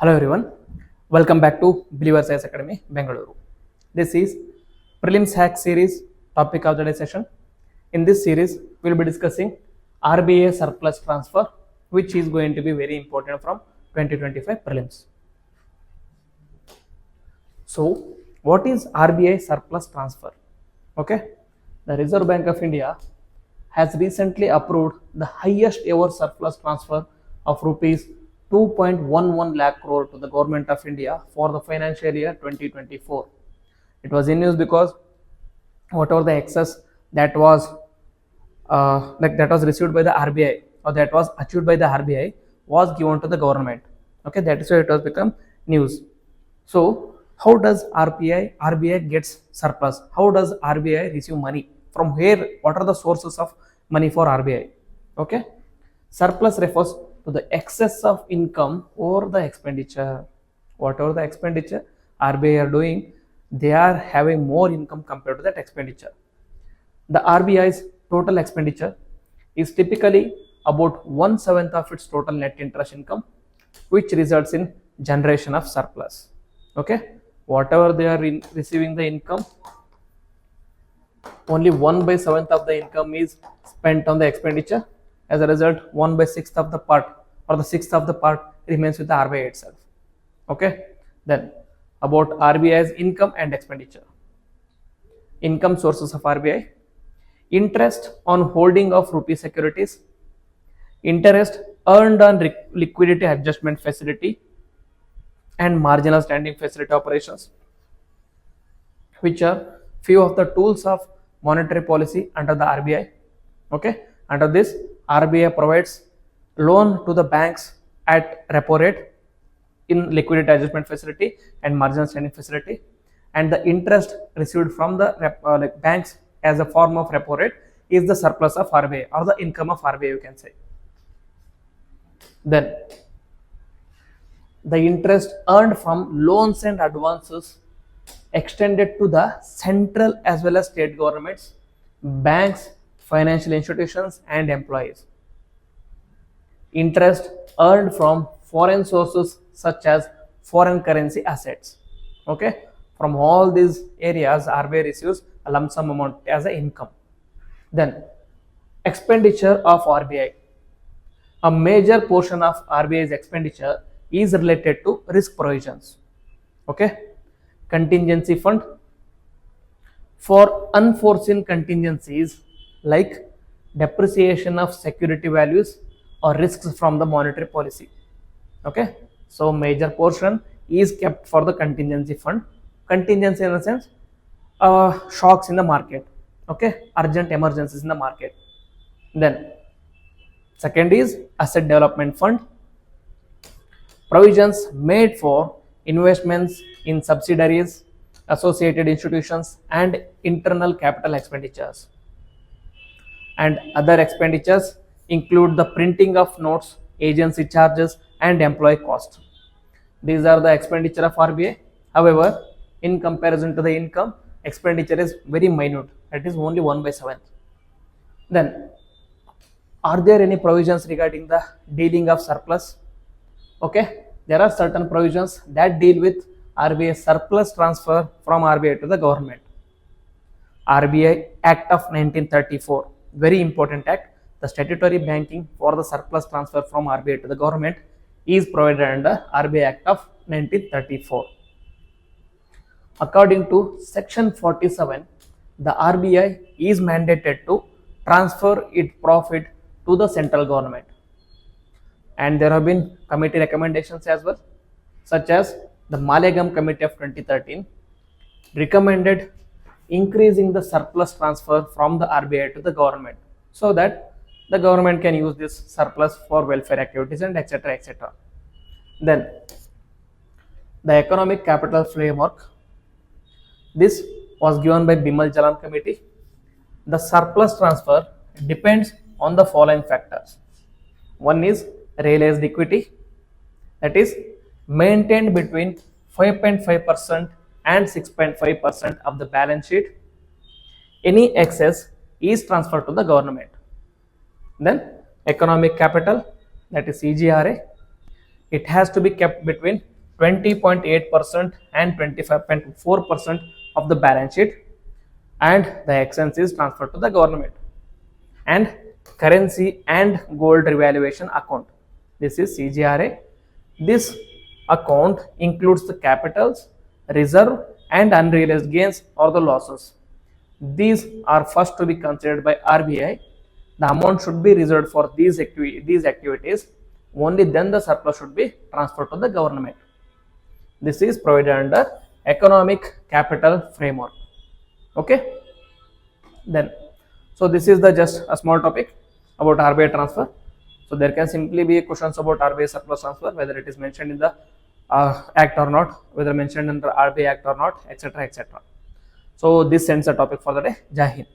Hello everyone, welcome back to Believers IAS Academy, Bengaluru. This is Prelims Hack series topic of the day session. In this series, we will be discussing RBI surplus transfer, which is going to be very important from 2025 prelims. So, what is RBI surplus transfer? Okay, the Reserve Bank of India has recently approved the highest ever surplus transfer of rupees 2.11 lakh crore to the government of India for the financial year 2024. It was in news because whatever the excess that was that was received by the RBI or that was achieved by the RBI was given to the government. Okay, that is why it has become news. So how does RBI gets surplus? How does RBI receive money? From where? What are the sources of money for RBI? Okay, surplus refers to the excess of income or the expenditure. Whatever the expenditure RBI are doing, they are having more income compared to that expenditure. The RBI's total expenditure is typically about 1/7 of its total net interest income, which results in generation of surplus. Okay, whatever they are receiving the income, only 1/7 of the income is spent on the expenditure. As a result, 1/6 of the part or the sixth of the part remains with the RBI itself. Okay, then about RBI's income and expenditure. Income sources of RBI: interest on holding of rupee securities, interest earned on liquidity adjustment facility and marginal standing facility operations, which are few of the tools of monetary policy under the RBI. Okay, under this, RBI provides loan to the banks at repo rate in liquidity adjustment facility and marginal standing facility, and the interest received from the banks as a form of repo rate is the surplus of RBI or the income of RBI, you can say. Then the interest earned from loans and advances extended to the central as well as state governments, banks, financial institutions and employees. Interest earned from foreign sources such as foreign currency assets. Okay, from all these areas RBI receives a lump sum amount as an income. Then expenditure of RBI. A major portion of RBI's expenditure is related to risk provisions. Okay, contingency fund for unforeseen contingencies like depreciation of security values or risks from the monetary policy. Okay, so major portion is kept for the contingency fund. Contingency in the sense shocks in the market. Okay, urgent emergencies in the market. Then second is asset development fund, provisions made for investments in subsidiaries, associated institutions and internal capital expenditures. And other expenditures include the printing of notes, agency charges and employee costs. These are the expenditure of RBI. However, in comparison to the income, expenditure is very minute, that is only 1/7. Then are there any provisions regarding the dealing of surplus? Okay, there are certain provisions that deal with RBI surplus transfer from RBI to the government. RBI Act of 1934, very important act. The statutory banking for the surplus transfer from RBI to the government is provided under RBI Act of 1934. According to Section 47, the RBI is mandated to transfer its profit to the central government. And there have been committee recommendations as well, such as the Malegaon Committee of 2013 recommended increasing the surplus transfer from the RBI to the government so that the government can use this surplus for welfare activities and etc. etc. Then the Economic Capital Framework. This was given by Bimal Jalan Committee. The surplus transfer depends on the following factors. One is realized equity, that is maintained between 5.5% and 6.5% of the balance sheet. Any excess is transferred to the government. Then economic capital, that is EGRA. It has to be kept between 20.8% and 25.4% of the balance sheet, and the excess is transferred to the government. And currency and gold revaluation account, this is CGRA. This account includes the capitals, reserve, and unrealized gains or the losses. These are first to be considered by RBI. The amount should be reserved for these activities. Only then the surplus should be transferred to the government. This is provided under economic capital framework. Okay. Then, so this is the just a small topic about RBI transfer. So there can simply be questions about RBI surplus transfer, whether it is mentioned in the act or not, whether mentioned in the RBI act or not, etc., etc. So this ends the topic for the day. Jai Hind.